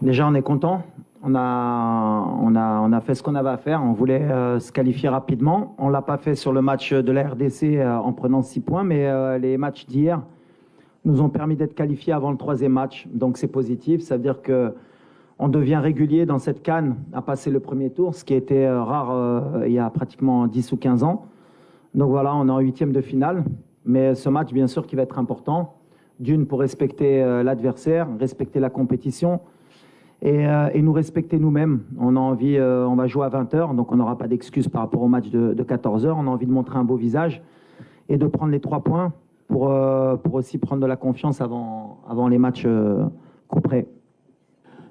Déjà, on est content. On a fait ce qu'on avait à faire. On voulait se qualifier rapidement. On ne l'a pas fait sur le match de la RDC en prenant 6 points, mais les matchs d'hier nous ont permis d'être qualifiés avant le troisième match. Donc c'est positif. Ça veut dire qu'on devient régulier dans cette CAN à passer le premier tour, ce qui était rare il y a pratiquement 10 ou 15 ans. Donc voilà, on est en huitième de finale. Mais ce match, bien sûr, qui va être important. D'une, pour respecter l'adversaire, respecter la compétition et nous respecter nous-mêmes. On a envie, on va jouer à 20h, donc on n'aura pas d'excuses par rapport au match de 14h. On a envie de montrer un beau visage et de prendre les 3 points pour aussi prendre de la confiance avant les matchs couperets.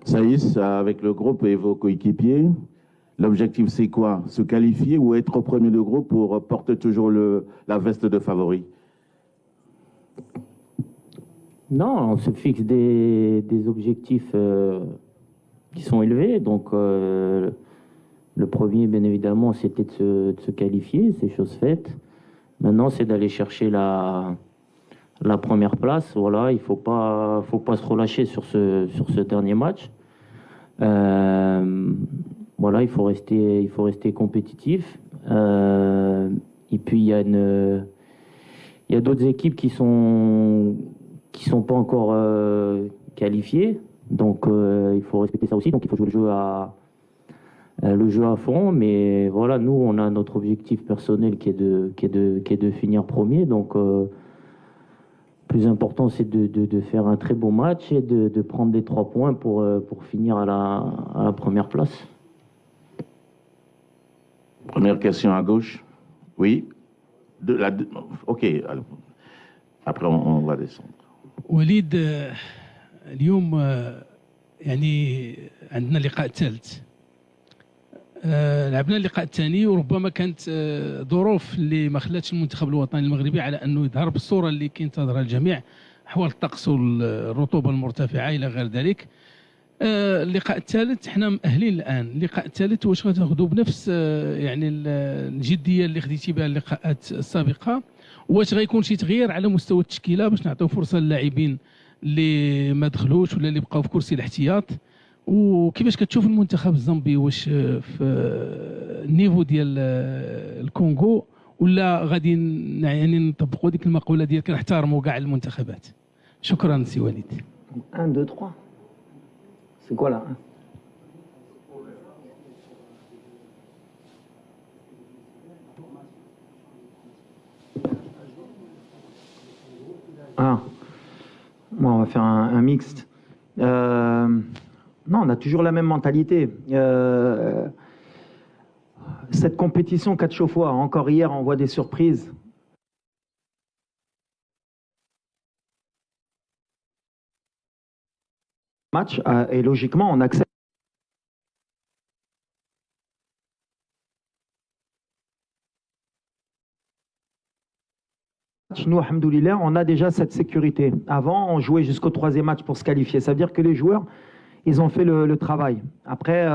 Saïs, avec le groupe et vos coéquipiers, l'objectif c'est quoi? Se qualifier ou être au premier de groupe pour porter toujours la veste de favori? Non, on se fixe des objectifs qui sont élevés. Donc, le premier, bien évidemment, c'était de se qualifier, c'est chose faite. Maintenant, c'est d'aller chercher la première place. Voilà, il faut pas se relâcher sur ce dernier match. Voilà, il faut rester compétitif. Et puis, il y a d'autres équipes qui sont pas encore qualifiées. Donc, il faut respecter ça aussi. Donc, il faut jouer le jeu à fond. Mais voilà, nous, on a notre objectif personnel qui est de finir premier. Donc, plus important, c'est de faire un très beau match et de prendre les 3 points pour finir à la première place. Première question à gauche. Oui. OK. Après, on va descendre. وليد، اليوم يعني عندنا اللقاء الثالث. لعبنا اللقاء الثاني وربما كانت ظروف اللي ما خلاتش المنتخب الوطني المغربي على انه يظهر بالصوره اللي كينتظرها الجميع، احوال الطقس والرطوبه المرتفعه الى غير ذلك. اللقاء الثالث حنا مأهلين الان. اللقاء الثالث واش غتاخذوا بنفس يعني الجديه اللي خديتي بها اللقاءات السابقه؟ واش غيكون شي تغيير على مستوى التشكيله باش نعطيو فرصه للاعبين اللي ما دخلوش ولا اللي بقاو في كرسي الاحتياط؟ وكيفاش كتشوف المنتخب الزامبي؟ واش في النيفو ديال الكونغو ولا غادي يعني نطبقوا ديك المقوله ديال كنحترموا كاع المنتخبات؟ شكرا سي وليد. 1, 2, 3. C'est quoi là? Ah, bon, on va faire un mixte. Non, on a toujours la même mentalité. Cette compétition 4 fois, encore hier, on voit des surprises. Match, et logiquement, on accepte. Nous, alhamdoulilah, on a déjà cette sécurité. Avant, on jouait jusqu'au 3e match pour se qualifier. Ça veut dire que les joueurs, ils ont fait le travail. Après,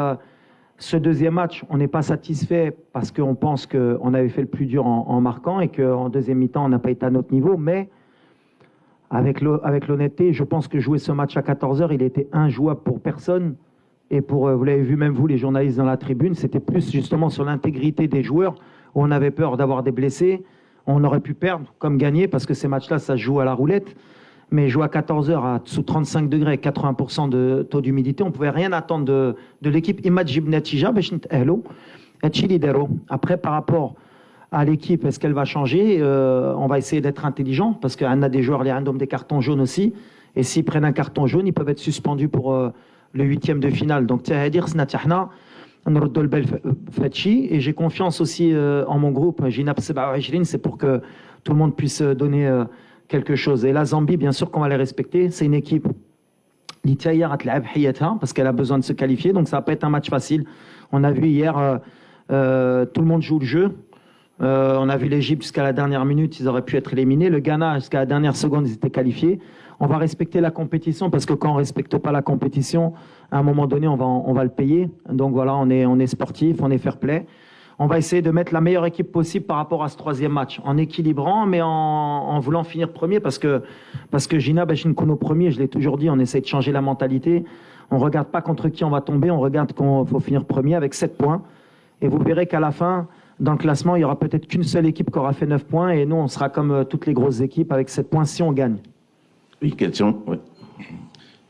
ce 2e match, on n'est pas satisfait parce qu'on pense qu'on avait fait le plus dur en marquant et qu'en 2e mi-temps, on n'a pas été à notre niveau. Mais avec l'honnêteté, je pense que jouer ce match à 14h, il était injouable pour personne. Et pour, vous l'avez vu même vous, les journalistes dans la tribune, c'était plus justement sur l'intégrité des joueurs où on avait peur d'avoir des blessés. On aurait pu perdre comme gagner parce que ces matchs-là, ça se joue à la roulette. Mais jouer à 14h sous 35 degrés, 80% de taux d'humidité, on ne pouvait rien attendre de l'équipe. Après, par rapport à l'équipe, est-ce qu'elle va changer? On va essayer d'être intelligent parce qu'on a des joueurs, les randoms des cartons jaunes aussi. Et s'ils prennent un carton jaune, ils peuvent être suspendus pour le 8e de finale. Donc, et j'ai confiance aussi en mon groupe, Ginab 27, c'est pour que tout le monde puisse donner quelque chose. Et la Zambie, bien sûr qu'on va les respecter. C'est une équipe parce qu'elle a besoin de se qualifier, donc ça va pas être un match facile. On a vu hier, tout le monde joue le jeu. On a vu l'Égypte jusqu'à la dernière minute, ils auraient pu être éliminés. Le Ghana, jusqu'à la dernière seconde, ils étaient qualifiés. On va respecter la compétition parce que quand on ne respecte pas la compétition, à un moment donné, on va le payer. Donc voilà, on est sportif, on est fair play. On va essayer de mettre la meilleure équipe possible par rapport à ce 3e match, en équilibrant, mais en voulant finir premier parce que Gina Bachinkono premier, je l'ai toujours dit, on essaie de changer la mentalité. On ne regarde pas contre qui on va tomber, on regarde qu'il faut finir premier avec 7 points. Et vous verrez qu'à la fin, dans le classement, il n'y aura peut-être qu'une seule équipe qui aura fait 9 points. Et nous, on sera comme toutes les grosses équipes avec 7 points si on gagne. Oui, question. Oui.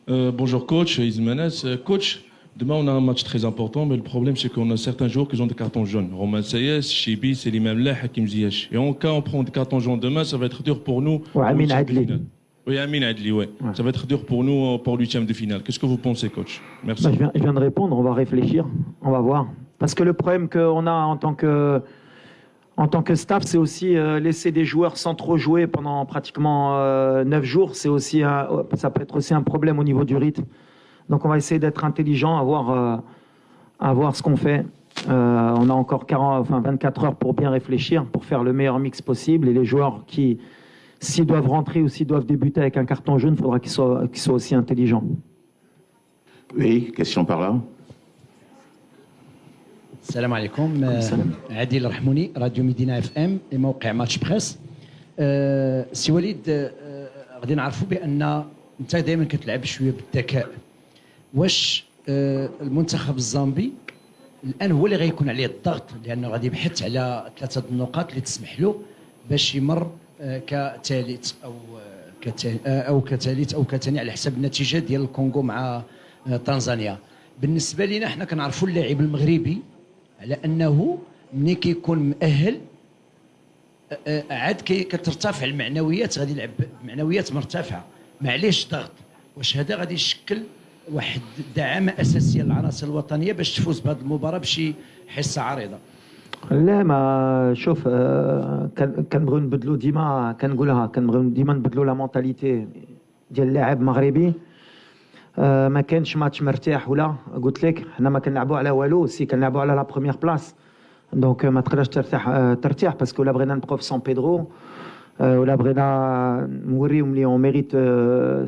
Bonjour coach, Ismanes. Coach, demain on a un match très important, mais le problème c'est qu'on a certains joueurs qui ont des cartons jaunes. Romain Sayes, Chibi, Selim Amlah, Hakim Ziyech. Et en cas on prend des cartons jaunes demain, ça va être dur pour nous. Ouais, Amin Adli. Oui, Amin Adli, ouais. Ça va être dur pour nous pour l'huitième de finale. Qu'est-ce que vous pensez, coach? Merci. Je viens de répondre, on va réfléchir, on va voir. Parce que le problème qu'on a en tant que staff, c'est aussi laisser des joueurs sans trop jouer pendant pratiquement 9 jours. Ça peut être aussi un problème au niveau du rythme. Donc on va essayer d'être intelligent, à voir ce qu'on fait. On a encore 24 heures pour bien réfléchir, pour faire le meilleur mix possible. Et les joueurs qui, s'ils doivent rentrer ou s'ils doivent débuter avec un carton jaune, il faudra qu'ils soient aussi intelligents. Oui, question par là. السلام عليكم. عادل الرحموني، راديو مدينة اف ام، موقع ماتش بريس. سي وليد، غادي نعرفوا بان انت دائما كتلعب شويه بالذكاء. واش المنتخب الزامبي الان هو اللي غيكون عليه الضغط، لانه غادي يبحث على 3 النقاط اللي تسمح له باش يمر كثالث او كثاني على حسب النتيجه ديال الكونغو مع تنزانيا. بالنسبه لنا حنا كنعرفوا اللاعب المغربي على انه ملي كيكون مؤهل عاد كترتفع المعنويات، غادي يلعب بمعنويات مرتفعه، معليش ضغط. واش هذا غادي يشكل واحد دعامه اساسيه للعناصر الوطنيه باش تفوز بهذه المباراه بشي حصه عريضه؟ لا، ما شوف، كنبغيو نبدلوا ديما، كنقولها كنبغيو ديما نبدلوا لا مونتاليتي ديال اللاعب المغربي. ما كانش ماتش مرتاح، ولا قلت لك حنا ما كنلعبوا على والو، سي كنلعبوا على لا بروميير بلاص. دونك ما تقدرش ترتاح باسكو ولا بغينا نبقاو في سان بيدرو، ولا بغينا نوريهم لي اون ميريت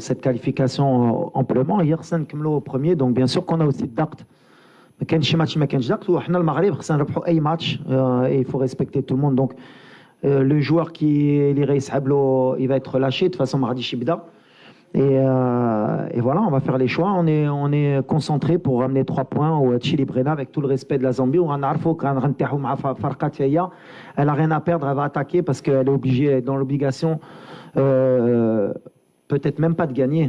سيت كاليفيكاسيون امبلومون، هي خصنا نكملوا بروميير. دونك بيان سور كون اوسي الضغط، ما كانش شي ماتش ما كانش ضغط، وحنا المغرب خصنا نربحوا اي ماتش، اي فو ريسبكتي تو الموند. دونك لو جوار اللي غيسحب له il va être relâché de façon ما غاديش يبدا. Et voilà, on va faire les choix. On est concentré pour ramener 3 points au Chili Brena avec tout le respect de la Zambie. Elle n'a rien à perdre, elle va attaquer parce qu'elle est obligée, elle est dans l'obligation, peut-être même pas de gagner.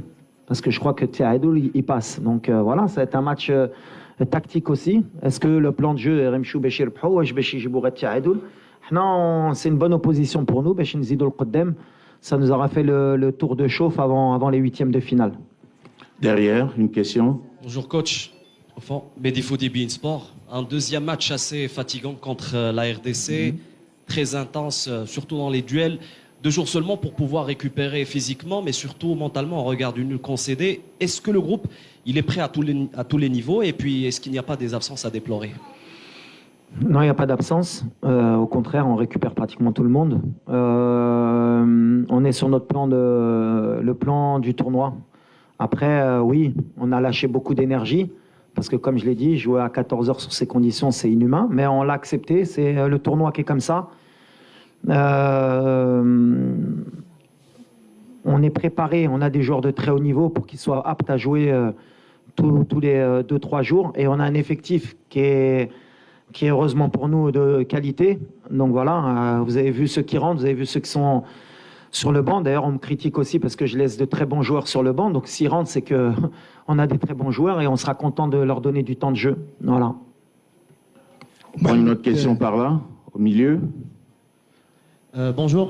Parce que je crois que Tiaedoul, il passe. Donc voilà, ça va être un match tactique aussi. Est-ce que le plan de jeu est Remchou Béchir Pro ou Béchir Jibouret Tiaedoul? C'est une bonne opposition pour nous. Béchir Nzidou Qodem. Ça nous aura fait le tour de chauffe avant les huitièmes de finale. Derrière, une question. Bonjour coach. Enfin, Mehdi Foudi beIN Sport. Un deuxième match assez fatigant contre la RDC, très intense, surtout dans les duels. 2 jours seulement pour pouvoir récupérer physiquement, mais surtout mentalement en regard du nul concédé. Est-ce que le groupe il est prêt à tous les niveaux? Et puis, est-ce qu'il n'y a pas des absences à déplorer? Non, il n'y a pas d'absence. Au contraire, on récupère pratiquement tout le monde. On est sur notre le plan du tournoi. Après, oui, on a lâché beaucoup d'énergie. Parce que comme je l'ai dit, jouer à 14 heures sur ces conditions, c'est inhumain. Mais on l'a accepté. C'est le tournoi qui est comme ça. On est préparé. On a des joueurs de très haut niveau pour qu'ils soient aptes à jouer tous les 2-3 jours. Et on a un effectif qui est heureusement pour nous de qualité. Donc voilà, vous avez vu ceux qui rentrent, vous avez vu ceux qui sont sur le banc. D'ailleurs, on me critique aussi parce que je laisse de très bons joueurs sur le banc. Donc s'ils rentrent, c'est qu'on a des très bons joueurs et on sera content de leur donner du temps de jeu. Voilà. On prend une autre question par là, au milieu. Bonjour,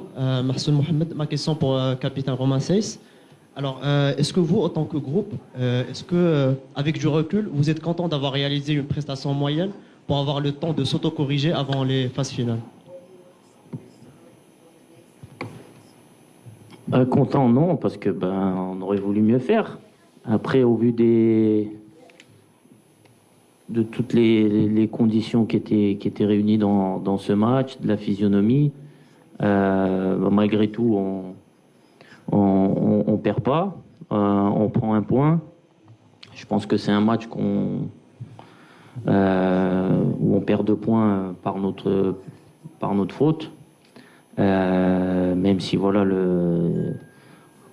Marcel Mohamed. Ma question pour capitaine Romain Sayes. Alors, est-ce que vous, en tant que groupe, est-ce que, avec du recul, vous êtes content d'avoir réalisé une prestation moyenne pour avoir le temps de s'auto-corriger avant les phases finales? Content, non, parce que on aurait voulu mieux faire. Après, au vu de toutes les conditions qui étaient réunies dans ce match, de la physionomie, malgré tout, on perd pas, on prend un point. Je pense que c'est un match où on perd 2 points par notre faute. Même si voilà,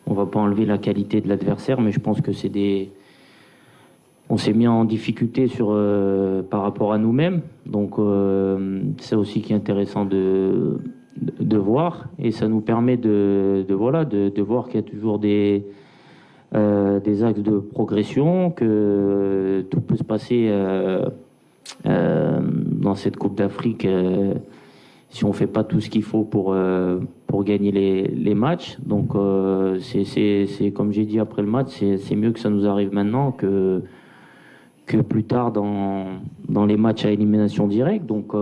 on va pas enlever la qualité de l'adversaire, mais je pense que c'est on s'est mis en difficulté par rapport à nous-mêmes. Donc c'est aussi qui est intéressant de voir, et ça nous permet de voir qu'il y a toujours des axes de progression, que tout peut se passer dans cette Coupe d'Afrique si on ne fait pas tout ce qu'il faut pour gagner les matchs. Donc c'est comme j'ai dit après le match, c'est mieux que ça nous arrive maintenant que plus tard dans les matchs à élimination directe. Donc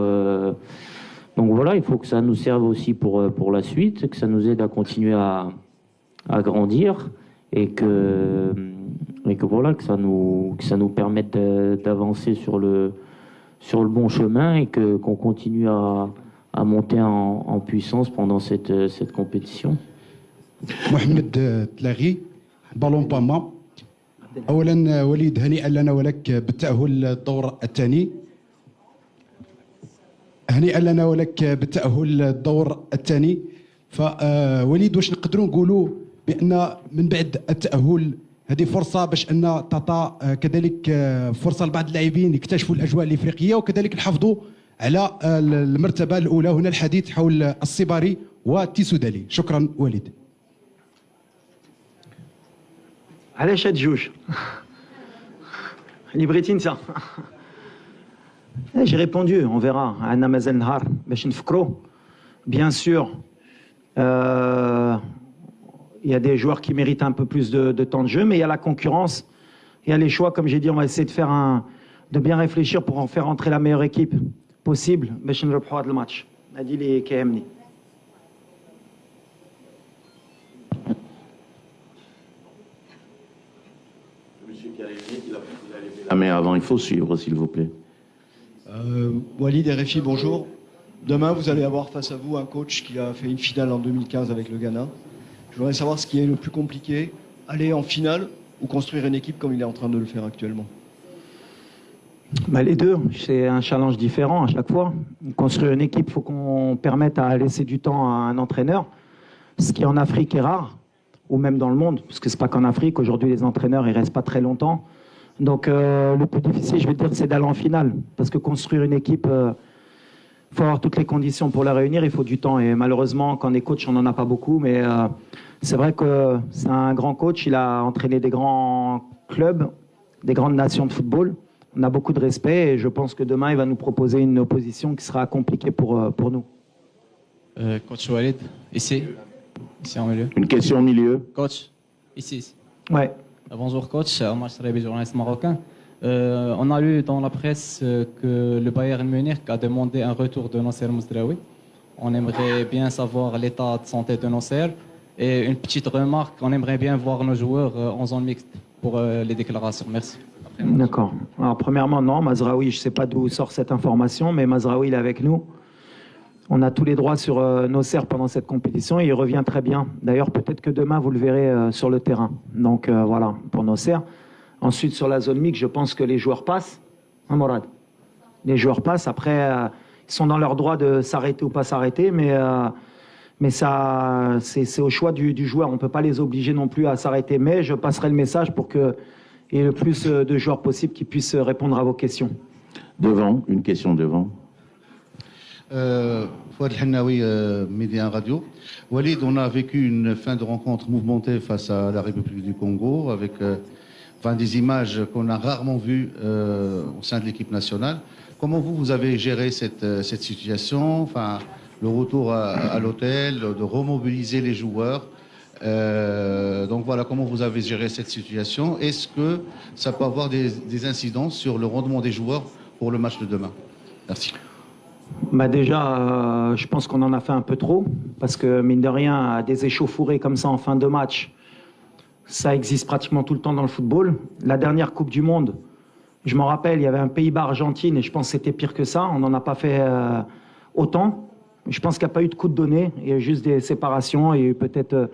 voilà, il faut que ça nous serve aussi pour la suite, que ça nous aide à continuer à grandir, et que voilà, que ça nous permette d'avancer sur le bon chemin, et qu'on continue à monter en puissance pendant cette compétition. Mohamed Tlahi, Ballon Pama. أولا وليد هنيئا لنا ولك بالتأهل للدور الثاني. هنيئا لنا ولك بالتأهل للدور الثاني. فوليد واش نقدروا نقولوا بأن من بعد التأهل هذه فرصة باش أن تعطى كذلك فرصة لبعض اللاعبين يكتشفوا الأجواء الإفريقية، وكذلك نحافظوا على المرتبة الأولى. هنا الحديث حول الصباري والتيسودالي. شكرا وليد. علاش هاد جوج ليبريتي نتا J'ai répondu, on verra. Anna Mazel Nahar, bien sûr, il y a des joueurs qui méritent un peu plus de temps de jeu, mais il y a la concurrence, il y a les choix. Comme j'ai dit, on va essayer de bien réfléchir pour en faire entrer la meilleure équipe possible. باش نربحوا هذا الماتش. هذه اللي كيهمني. La main avant, il faut suivre, s'il vous plaît. Walid RFI, bonjour. Demain, vous allez avoir face à vous un coach qui a fait une finale en 2015 avec le Ghana. Je voudrais savoir ce qui est le plus compliqué, aller en finale ou construire une équipe comme il est en train de le faire actuellement. Les deux, c'est un challenge différent à chaque fois. Construire une équipe, il faut qu'on permette à laisser du temps à un entraîneur, ce qui en Afrique est rare, ou même dans le monde, parce que c'est pas qu'en Afrique. Aujourd'hui, les entraîneurs, ils restent pas très longtemps. Donc le plus difficile, je vais dire, c'est d'aller en finale. Parce que construire une équipe, il faut avoir toutes les conditions pour la réunir, il faut du temps. Et malheureusement, quand on est coach, on n'en a pas beaucoup. Mais c'est vrai que c'est un grand coach. Il a entraîné des grands clubs, des grandes nations de football. On a beaucoup de respect et je pense que demain, il va nous proposer une opposition qui sera compliquée pour nous. Coach Walid, ici en milieu. Une question au milieu. Coach, ici. Ouais. Bonjour coach, Omar Srabi, journaliste marocain. On a lu dans la presse que le Bayern Munich a demandé un retour de Nasser Mouzdraoui. On aimerait bien savoir l'état de santé de Nasser. Et une petite remarque, on aimerait bien voir nos joueurs en zone mixte pour les déclarations. Merci. D'accord. Alors premièrement, non, Mazraoui, je ne sais pas d'où sort cette information, mais Mazraoui, il est avec nous. On a tous les droits sur Nasser pendant cette compétition et il revient très bien. D'ailleurs, peut-être que demain, vous le verrez sur le terrain. Donc voilà, pour Nasser. Ensuite, sur la zone mixte, je pense que les joueurs passent. Hein, Morad? Les joueurs passent. Après, ils sont dans leur droit de s'arrêter ou pas s'arrêter, mais ça, c'est au choix du joueur. On ne peut pas les obliger non plus à s'arrêter. Mais je passerai le message pour qu'il y ait le plus de joueurs possible qui puissent répondre à vos questions. Devant, une question devant. Fouad El-Hennaoui, Média Radio. Walid, on a vécu une fin de rencontre mouvementée face à la République du Congo avec des images qu'on a rarement vues au sein de l'équipe nationale. Comment vous avez géré cette situation, le retour à l'hôtel, de remobiliser les joueurs? Donc voilà, comment vous avez géré cette situation? Est-ce que ça peut avoir des incidences sur le rendement des joueurs pour le match de demain? Merci. Déjà, je pense qu'on en a fait un peu trop, parce que mine de rien, des échauffourées comme ça en fin de match, ça existe pratiquement tout le temps dans le football. La dernière Coupe du Monde, je m'en rappelle, il y avait un Pays-Bas-Argentine et je pense que c'était pire que ça. On n'en a pas fait autant. Je pense qu'il n'y a pas eu de coup de donné, il y a juste des séparations, il y a eu peut-être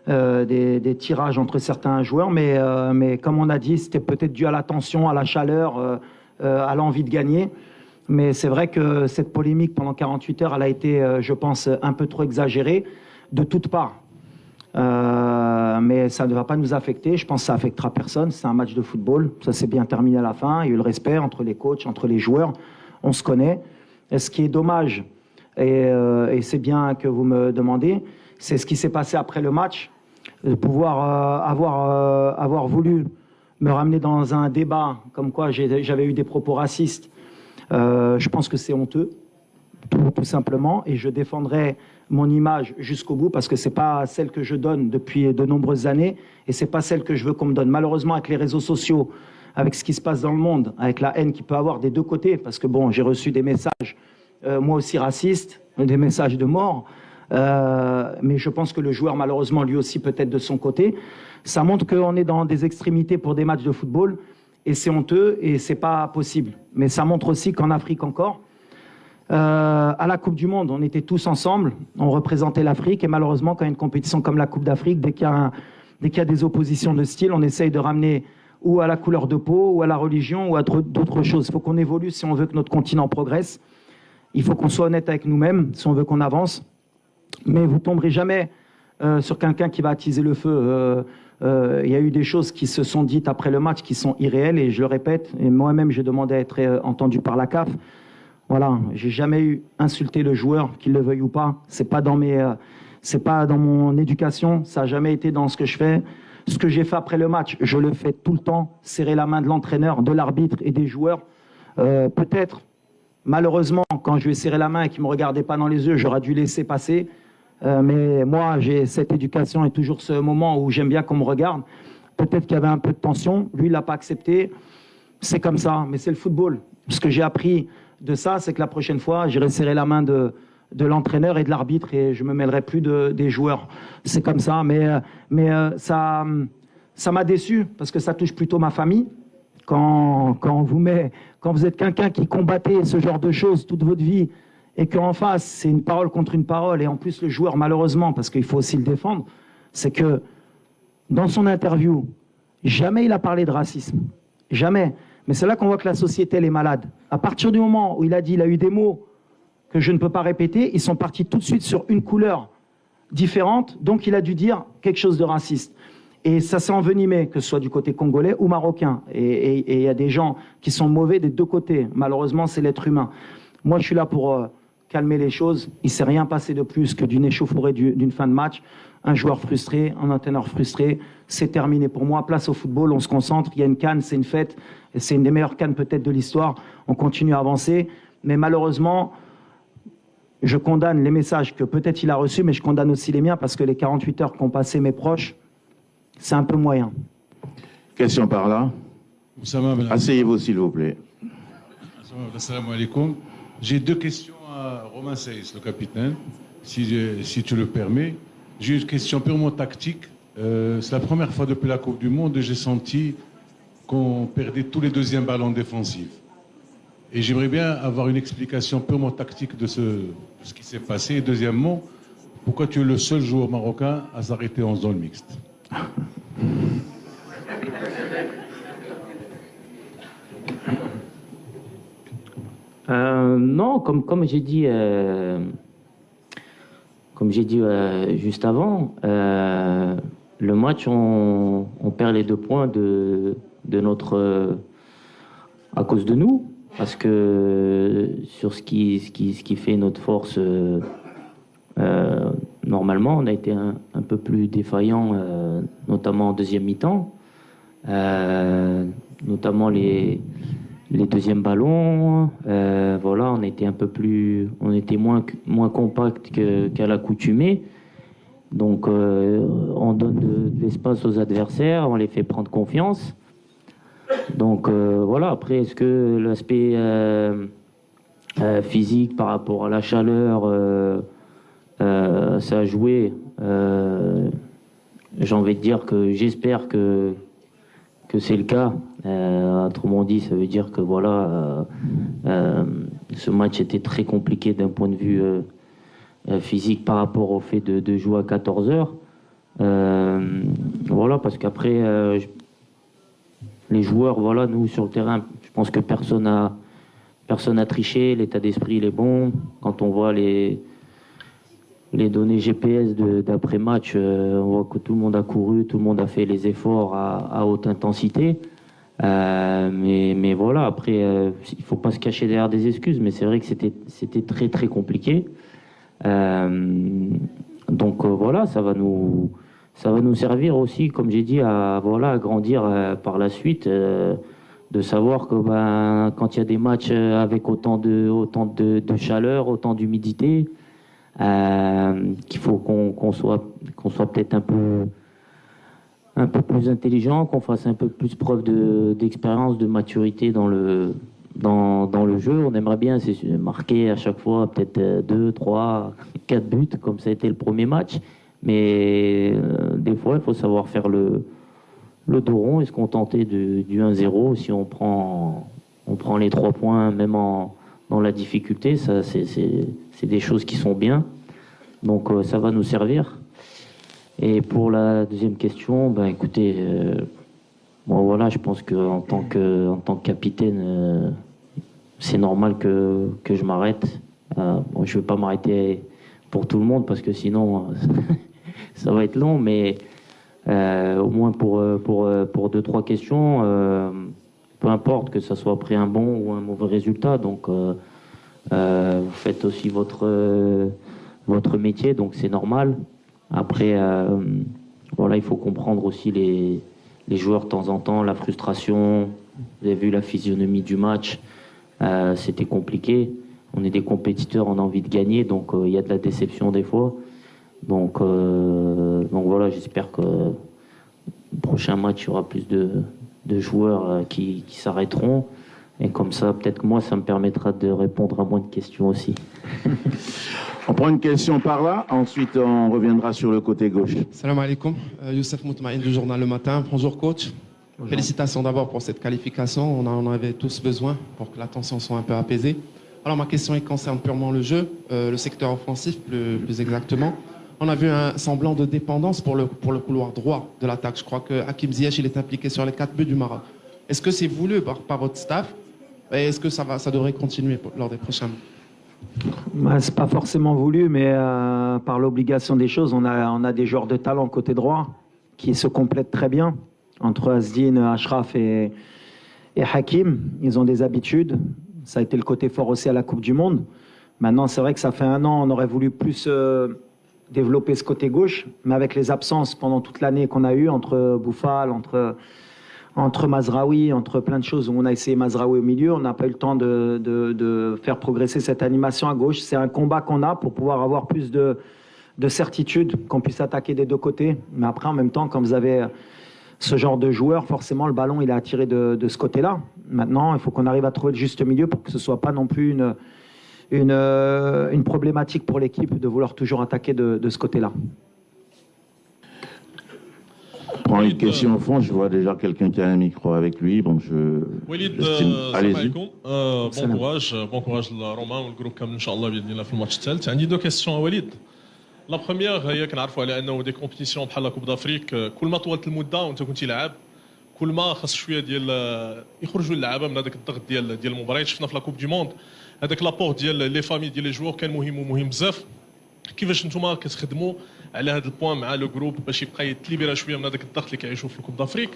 des tirages entre certains joueurs, mais comme on a dit, c'était peut-être dû à la tension, à la chaleur, à l'envie de gagner. Mais c'est vrai que cette polémique pendant 48 heures, elle a été, je pense, un peu trop exagérée de toutes parts. mais ça ne va pas nous affecter. Je pense que ça affectera personne. C'est un match de football. Ça s'est bien terminé à la fin. Il y a eu le respect entre les coachs, entre les joueurs. On se connaît. Et ce qui est dommage, et c'est bien que vous me demandez, c'est ce qui s'est passé après le match. De pouvoir avoir voulu me ramener dans un débat comme quoi j'avais eu des propos racistes. Je pense que c'est honteux, tout simplement. Et je défendrai mon image jusqu'au bout parce que c'est pas celle que je donne depuis de nombreuses années et c'est pas celle que je veux qu'on me donne. Malheureusement, avec les réseaux sociaux, avec ce qui se passe dans le monde, avec la haine qu'il peut avoir des deux côtés, parce que bon, j'ai reçu des messages, moi aussi racistes, des messages de mort, mais je pense que le joueur, malheureusement, lui aussi peut-être de son côté. Ça montre qu'on est dans des extrémités pour des matchs de football et c'est honteux et c'est pas possible. Mais ça montre aussi qu'en Afrique encore, à la Coupe du Monde, on était tous ensemble, on représentait l'Afrique et malheureusement, quand il y a une compétition comme la Coupe d'Afrique, dès qu'il y a des oppositions de style, on essaye de ramener ou à la couleur de peau, ou à la religion, ou à d'autres choses. Il faut qu'on évolue si on veut que notre continent progresse. Il faut qu'on soit honnête avec nous-mêmes si on veut qu'on avance. Mais vous ne tomberez jamais sur quelqu'un qui va attiser le feu. Il y a eu des choses qui se sont dites après le match qui sont irréelles, et je le répète, et moi-même j'ai demandé à être entendu par la CAF. Voilà, j'ai jamais eu insulté le joueur, qu'il le veuille ou pas. C'est pas dans mon éducation, ça n'a jamais été dans ce que je fais. Ce que j'ai fait après le match, je le fais tout le temps, serrer la main de l'entraîneur, de l'arbitre et des joueurs. Peut-être, malheureusement, quand je lui ai serré la main et qu'il ne me regardait pas dans les yeux, j'aurais dû laisser passer. Mais moi, j'ai cette éducation et toujours ce moment où j'aime bien qu'on me regarde. Peut-être qu'il y avait un peu de tension. Lui, il ne l'a pas accepté. C'est comme ça, mais c'est le football. Ce que j'ai appris de ça, c'est que la prochaine fois, j'irai serrer la main de l'entraîneur et de l'arbitre et je ne me mêlerai plus des joueurs. C'est comme ça, mais ça m'a déçu parce que ça touche plutôt ma famille. Quand vous êtes quelqu'un qui combattait ce genre de choses toute votre vie et qu'en face, c'est une parole contre une parole, et en plus le joueur, malheureusement, parce qu'il faut aussi le défendre, c'est que dans son interview, jamais il a parlé de racisme. Jamais. Mais c'est là qu'on voit que la société, elle est malade. À partir du moment où il a dit, il a eu des mots que je ne peux pas répéter, ils sont partis tout de suite sur une couleur différente, donc il a dû dire quelque chose de raciste. Et ça s'est envenimé, que ce soit du côté congolais ou marocain. Et il y a des gens qui sont mauvais des deux côtés. Malheureusement, c'est l'être humain. Moi, je suis là pour calmer les choses. Il ne s'est rien passé de plus que d'une échauffourée d'une fin de match. Un joueur frustré, un entraîneur frustré. C'est terminé pour moi. Place au football, on se concentre. Il y a une CAN, c'est une fête. C'est une des meilleures CAN peut-être de l'histoire. On continue à avancer. Mais malheureusement, je condamne les messages que peut-être il a reçus, mais je condamne aussi les miens parce que les 48 heures qu'ont passé mes proches, c'est un peu moyen. Question par là. Asseyez-vous, s'il vous plaît. Assalamu alaikum. J'ai deux questions à Romain Saïs, le capitaine, si tu le permets. J'ai une question purement tactique. C'est la première fois depuis la Coupe du Monde que j'ai senti qu'on perdait tous les deuxièmes ballons défensifs. Et j'aimerais bien avoir une explication purement tactique de ce qui s'est passé. Et deuxièmement, pourquoi tu es le seul joueur marocain à s'arrêter en zone mixte? Non, comme j'ai dit juste avant, le match, on perd les 2 points de notre à cause de nous, parce que sur ce qui fait notre force, normalement, on a été un peu plus défaillant, notamment en deuxième mi-temps, notamment les deuxièmes ballons. Voilà, on était moins compact qu'à l'accoutumée. Donc, on donne de l'espace aux adversaires, on les fait prendre confiance. Donc, voilà. Après, est-ce que l'aspect physique par rapport à la chaleur, ça a joué? J'ai envie de dire que j'espère que c'est le cas. Autrement dit, ça veut dire que voilà, ce match était très compliqué d'un point de vue physique par rapport au fait de jouer à 14 heures. Voilà, parce qu'après, les joueurs, voilà, nous sur le terrain, je pense que personne n'a triché, l'état d'esprit il est bon. Quand on voit les données GPS d'après-match, on voit que tout le monde a couru, tout le monde a fait les efforts à haute intensité. Mais voilà, après, il ne faut pas se cacher derrière des excuses, mais c'est vrai que c'était très très compliqué. Donc voilà, ça va nous servir aussi, comme j'ai dit, à grandir par la suite, de savoir que quand il y a des matchs avec autant de chaleur, autant d'humidité, qu'il faut qu'on soit peut-être un peu plus intelligent, qu'on fasse un peu plus preuve d'expérience, de maturité dans le jeu. On aimerait bien marquer à chaque fois peut-être 2, 3, 4 buts, comme ça a été le premier match. Mais des fois, il faut savoir faire le dos rond et se contenter du 1-0. Si on prend les 3 points, même dans la difficulté, ça, c'est des choses qui sont bien. Donc ça va nous servir. Et pour la deuxième question, écoutez, voilà, je pense qu'en tant que capitaine, c'est normal que je m'arrête. Je ne vais pas m'arrêter pour tout le monde parce que sinon ça va être long, mais au moins pour 2-3 questions, peu importe que ça soit après un bon ou un mauvais résultat. Donc vous faites aussi votre métier, donc c'est normal. Après, voilà, il faut comprendre aussi les joueurs de temps en temps, la frustration. Vous avez vu la physionomie du match, c'était compliqué. On est des compétiteurs, on a envie de gagner, donc il y a de la déception des fois. Donc voilà, j'espère que le prochain match, il y aura plus de joueurs qui s'arrêteront. Et comme ça, peut-être que moi, ça me permettra de répondre à moins de questions aussi. On prend une question par là, ensuite on reviendra sur le côté gauche. Salam alaikum, Youssef Moutmaïn du journal Le Matin. Bonjour coach. Bonjour. Félicitations d'abord pour cette qualification, on en avait tous besoin pour que la tension soit un peu apaisée. Alors ma question concerne purement le jeu, le secteur offensif plus exactement. On a vu un semblant de dépendance pour le couloir droit de l'attaque. Je crois que Hakim Ziyech il est impliqué sur les 4 buts du Maroc. Est-ce que c'est voulu par votre staff et est-ce que ça devrait continuer lors des prochains matchs? C'est pas forcément voulu, mais par l'obligation des choses, on a des joueurs de talent côté droit qui se complètent très bien entre Asdine, Ashraf et Hakim. Ils ont des habitudes. Ça a été le côté fort aussi à la Coupe du Monde. Maintenant, c'est vrai que ça fait un an, on aurait voulu plus développer ce côté gauche, mais avec les absences pendant toute l'année qu'on a eues entre Bouffal, entre Mazraoui, entre plein de choses où on a essayé Mazraoui au milieu, on n'a pas eu le temps de faire progresser cette animation à gauche. C'est un combat qu'on a pour pouvoir avoir plus de certitude, qu'on puisse attaquer des deux côtés. Mais après, en même temps, quand vous avez ce genre de joueur, forcément, le ballon, il est attiré de ce côté-là. Maintenant, il faut qu'on arrive à trouver le juste milieu pour que ce ne soit pas non plus une problématique pour l'équipe de vouloir toujours attaquer de ce côté-là. Je prends une question au fond, je vois déjà quelqu'un qui a un micro avec lui, donc Walid, allez-y. bon courage لرومان والجروب كامل ان شاء الله باذن الله في الماتش الثالث. عندي دو كيسيون وليد. لا بروميير هي كنعرفوا على انه دي كومبيتيسيون بحال كوب دافريك كل ما طولت المده وانت كنتي لاعب كل ما خاص شويه ديال يخرجوا اللعابه من هذاك الضغط ديال المباريات. شفنا في لا كوب دي موند هذاك لابور ديال لي فامي ديال لي جوور كان مهم ومهم بزاف. كيفاش نتوما كتخدموا على هذا البوان مع لو جروب باش يبقى يتليبيرا شويه من هذاك الضغط اللي كيعيشوا في الكوب دافريك؟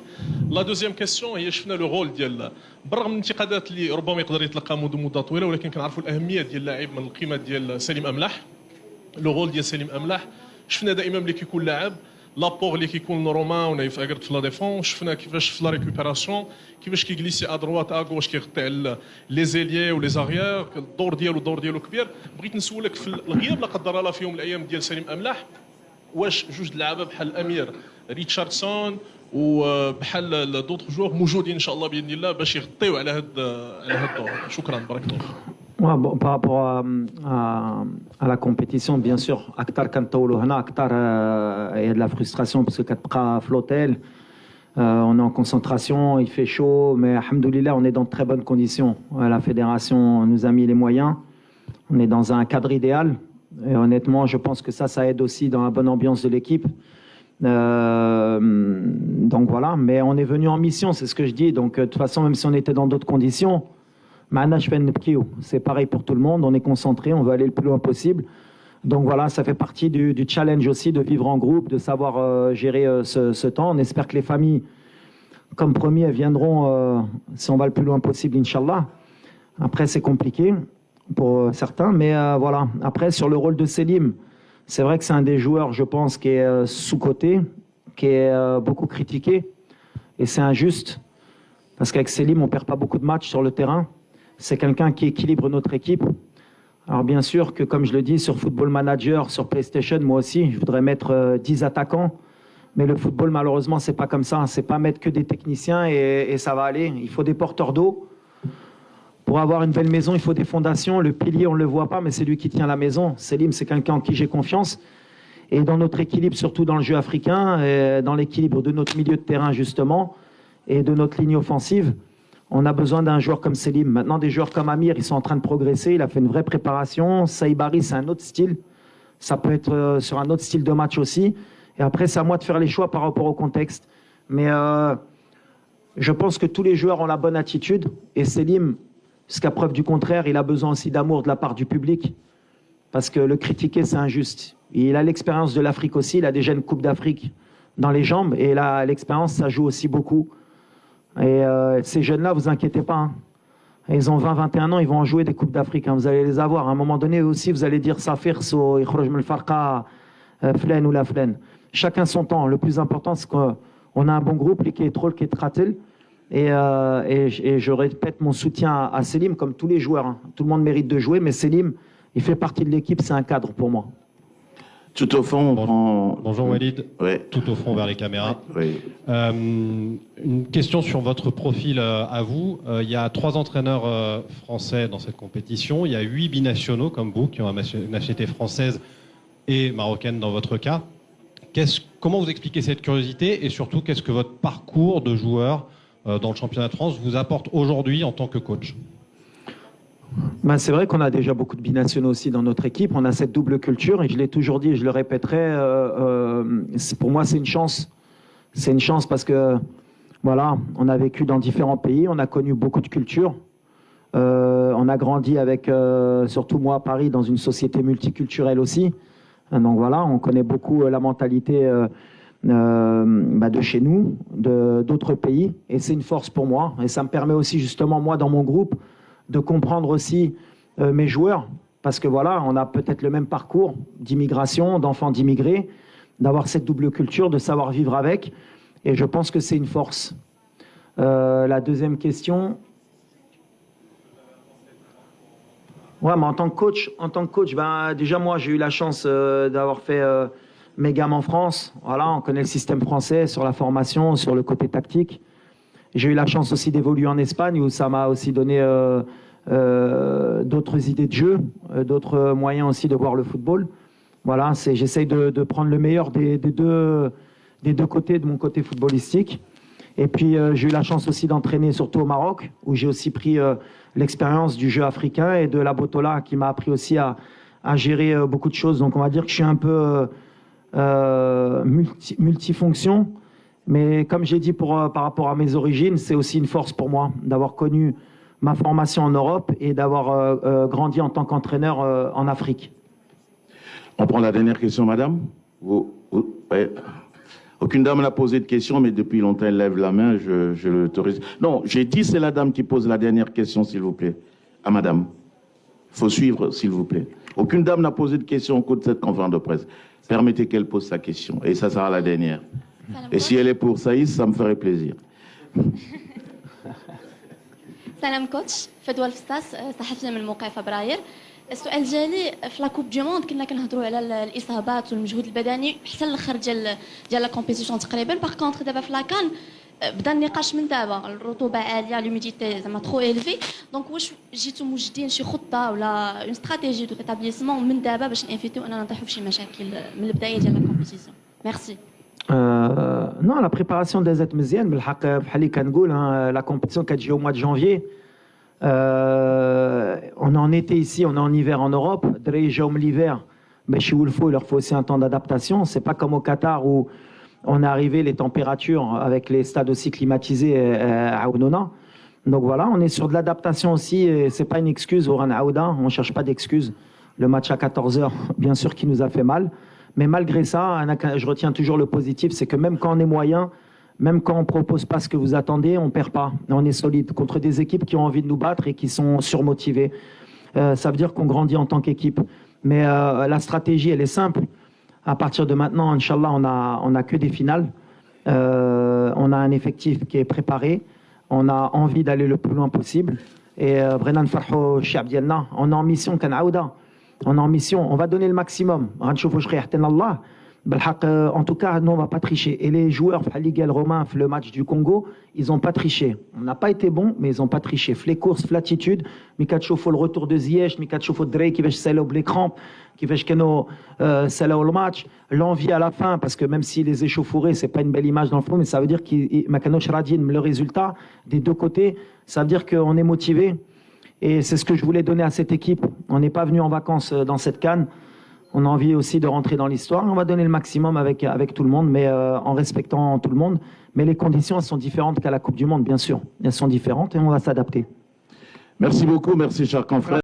لا دوزيام كيسيون هي شفنا لو رول ديال بالرغم من الانتقادات اللي ربما يقدر يتلقى منذ مده طويله، ولكن كنعرفوا الاهميه ديال اللاعب من القيمه ديال سليم املاح. لو رول ديال سليم املاح شفنا دائما ملي كيكون لاعب لابور اللي كيكون رومان ونايف اكرت في لا ديفون. شفنا كيفاش في لا ريكوبيراسيون كيفاش كيجليسي ادروات اغوش كيغطي على لي زيليي ولي زاريير. الدور ديالو كبير. بغيت نسولك في الغياب لا قدر الله في يوم من الايام ديال سليم املاح، واش جوج اللعابه بحال الامير ريتشاردسون وبحال دوطخ جوغ موجودين ان شاء الله باذن الله باش يغطيو على هاد الدور؟ شكرا، بارك الله فيك. Ouais, bon, par rapport à la compétition, bien sûr, Akhtar Kantaoulou Hana, Akhtar, il y a de la frustration parce que Katpra Flotel, on est en concentration, il fait chaud, mais alhamdoulilah, on est dans de très bonnes conditions. La fédération nous a mis les moyens, on est dans un cadre idéal, et honnêtement, je pense que ça aide aussi dans la bonne ambiance de l'équipe. Donc voilà, mais on est venu en mission, c'est ce que je dis, donc de toute façon, même si on était dans d'autres conditions, c'est pareil pour tout le monde, on est concentré, on veut aller le plus loin possible. Donc voilà, ça fait partie du challenge aussi de vivre en groupe, de savoir gérer ce temps. On espère que les familles, comme promis, elles viendront si on va le plus loin possible, Inch'Allah. Après, c'est compliqué pour certains, mais voilà. Après, sur le rôle de Selim, c'est vrai que c'est un des joueurs, je pense, qui est sous-coté, qui est beaucoup critiqué, et c'est injuste, parce qu'avec Selim, on ne perd pas beaucoup de matchs sur le terrain. C'est quelqu'un qui équilibre notre équipe. Alors bien sûr que, comme je le dis, sur Football Manager, sur PlayStation, moi aussi, je voudrais mettre 10 attaquants, mais le football, malheureusement, c'est pas comme ça. C'est pas mettre que des techniciens et ça va aller. Il faut des porteurs d'eau. Pour avoir une belle maison, il faut des fondations. Le pilier, on ne le voit pas, mais c'est lui qui tient la maison. Selim, c'est quelqu'un en qui j'ai confiance. Et dans notre équilibre, surtout dans le jeu africain, et dans l'équilibre de notre milieu de terrain, justement, et de notre ligne offensive, on a besoin d'un joueur comme Selim. Maintenant, des joueurs comme Amir, ils sont en train de progresser. Il a fait une vraie préparation. Saïbari, c'est un autre style. Ça peut être sur un autre style de match aussi. Et après, c'est à moi de faire les choix par rapport au contexte. Mais je pense que tous les joueurs ont la bonne attitude. Et Selim, jusqu'à preuve du contraire, il a besoin aussi d'amour de la part du public. Parce que le critiquer, c'est injuste. Il a l'expérience de l'Afrique aussi. Il a déjà une Coupe d'Afrique dans les jambes. Et là, l'expérience, ça joue aussi beaucoup. Et ces jeunes-là, vous inquiétez pas. Hein. Ils ont 20-21 ans, ils vont en jouer des Coupes d'Afrique. Hein. Vous allez les avoir. À un moment donné, eux aussi, vous allez dire Safir, So, Ikhroj Mel Farqa, Flen ou la Flen. Chacun son temps. Le plus important, c'est qu'on a un bon groupe, qui est trop, qui est Tratel. Et je répète mon soutien à Selim, comme tous les joueurs. Hein. Tout le monde mérite de jouer, mais Selim, il fait partie de l'équipe, c'est un cadre pour moi. Tout au fond, on prend... Bonjour Walid, tout au fond vers les caméras. Une question sur votre profil à vous. Il y a 3 entraîneurs français dans cette compétition. Il y a 8 binationaux comme vous qui ont une nationalité française et marocaine dans votre cas. Comment vous expliquez cette curiosité et surtout qu'est-ce que votre parcours de joueur dans le championnat de France vous apporte aujourd'hui en tant que coach? Ben, c'est vrai qu'on a déjà beaucoup de binationaux aussi dans notre équipe. On a cette double culture et je l'ai toujours dit et je le répéterai. Pour moi, c'est une chance. C'est une chance parce que voilà, on a vécu dans différents pays, on a connu beaucoup de cultures. On a grandi avec, surtout moi à Paris, dans une société multiculturelle aussi. Donc voilà, on connaît beaucoup la mentalité de chez nous, d'autres pays. Et c'est une force pour moi. Et ça me permet aussi justement, moi, dans mon groupe, de comprendre aussi mes joueurs, parce que voilà, on a peut-être le même parcours d'immigration, d'enfants d'immigrés, d'avoir cette double culture, de savoir vivre avec, et je pense que c'est une force. La deuxième question. Ouais, mais en tant que coach, ben, déjà moi j'ai eu la chance d'avoir fait mes gammes en France. Voilà, on connaît le système français sur la formation, sur le côté tactique. J'ai eu la chance aussi d'évoluer en Espagne où ça m'a aussi donné d'autres idées de jeu, d'autres moyens aussi de voir le football. Voilà, j'essaye de prendre le meilleur des deux côtés de mon côté footballistique. Et puis j'ai eu la chance aussi d'entraîner surtout au Maroc où j'ai aussi pris l'expérience du jeu africain et de la Botola qui m'a appris aussi à gérer beaucoup de choses. Donc on va dire que je suis un peu multifonction. Mais comme j'ai dit par rapport à mes origines, c'est aussi une force pour moi d'avoir connu ma formation en Europe et d'avoir grandi en tant qu'entraîneur en Afrique. On prend la dernière question, madame. Ouais. Aucune dame n'a posé de question, mais depuis longtemps, elle lève la main, je l'autorise. Non, j'ai dit c'est la dame qui pose la dernière question, s'il vous plaît. À madame. Il faut suivre, s'il vous plaît. Aucune dame n'a posé de question au cours de cette conférence de presse. Permettez qu'elle pose sa question, et ça sera la dernière. Et si elle est pour Saïs, ça me ferait plaisir. سلام كوتش فدوى الفستاس صحفيه من موقع فبراير. السؤال ديالي في لا كوب دي موند كنا كنهضروا على الاصابات والمجهود البدني حتى الاخر ديال لا كومبيتيشن تقريبا. باغ كونتخ دابا في لاكان بدا النقاش من دابا الرطوبه عاليه لوميديتي زعما ترو الفي دونك واش جيتو موجدين شي خطه ولا اون استراتيجي دو ريتابليسمون من دابا باش نانفيتيو اننا نطيحوا فشي مشاكل من البدايه ديال لا كومبيتيشن. ميرسي. Non, la préparation des aides méziennes, la compétition qui a lieu au mois de janvier. On est en été ici, on est en hiver en Europe. Déjà l'hiver, mais chez Woolfo, il leur faut aussi un temps d'adaptation. C'est pas comme au Qatar où on est arrivé les températures avec les stades aussi climatisés à Ounona. Donc voilà, on est sur de l'adaptation aussi. Et c'est pas une excuse au Ran Aouda. On cherche pas d'excuses. Le match à 14h, bien sûr, qui nous a fait mal. Mais malgré ça, je retiens toujours le positif, c'est que même quand on est moyen, même quand on ne propose pas ce que vous attendez, on ne perd pas. On est solide contre des équipes qui ont envie de nous battre et qui sont surmotivées. Ça veut dire qu'on grandit en tant qu'équipe. Mais la stratégie, elle est simple. À partir de maintenant, Inch'Allah, on n'a que des finales. On a un effectif qui est préparé. On a envie d'aller le plus loin possible. Et Brennan Farho, Chiab Dialna, on est en mission, on est en mission, on va donner le maximum. En tout cas, nous, on ne va pas tricher. Et les joueurs, Ligue Romain, le match du Congo, ils n'ont pas triché. On n'a pas été bons, mais ils n'ont pas triché. Les courses, l'attitude, Mikachofo, le retour de Ziyech, Mikachofo Drey, qui va se les crampes, qui va se le match, l'envie à la fin, parce que même s'il les échauffourés, ce n'est pas une belle image dans le fond, mais ça veut dire qu'il le résultat des deux côtés, ça veut dire qu'on est motivé. Et c'est ce que je voulais donner à cette équipe. On n'est pas venu en vacances dans cette CAN. On a envie aussi de rentrer dans l'histoire. On va donner le maximum avec tout le monde, mais en respectant tout le monde. Mais les conditions, elles sont différentes qu'à la Coupe du Monde, bien sûr. Elles sont différentes et on va s'adapter. Merci beaucoup, merci cher confrère.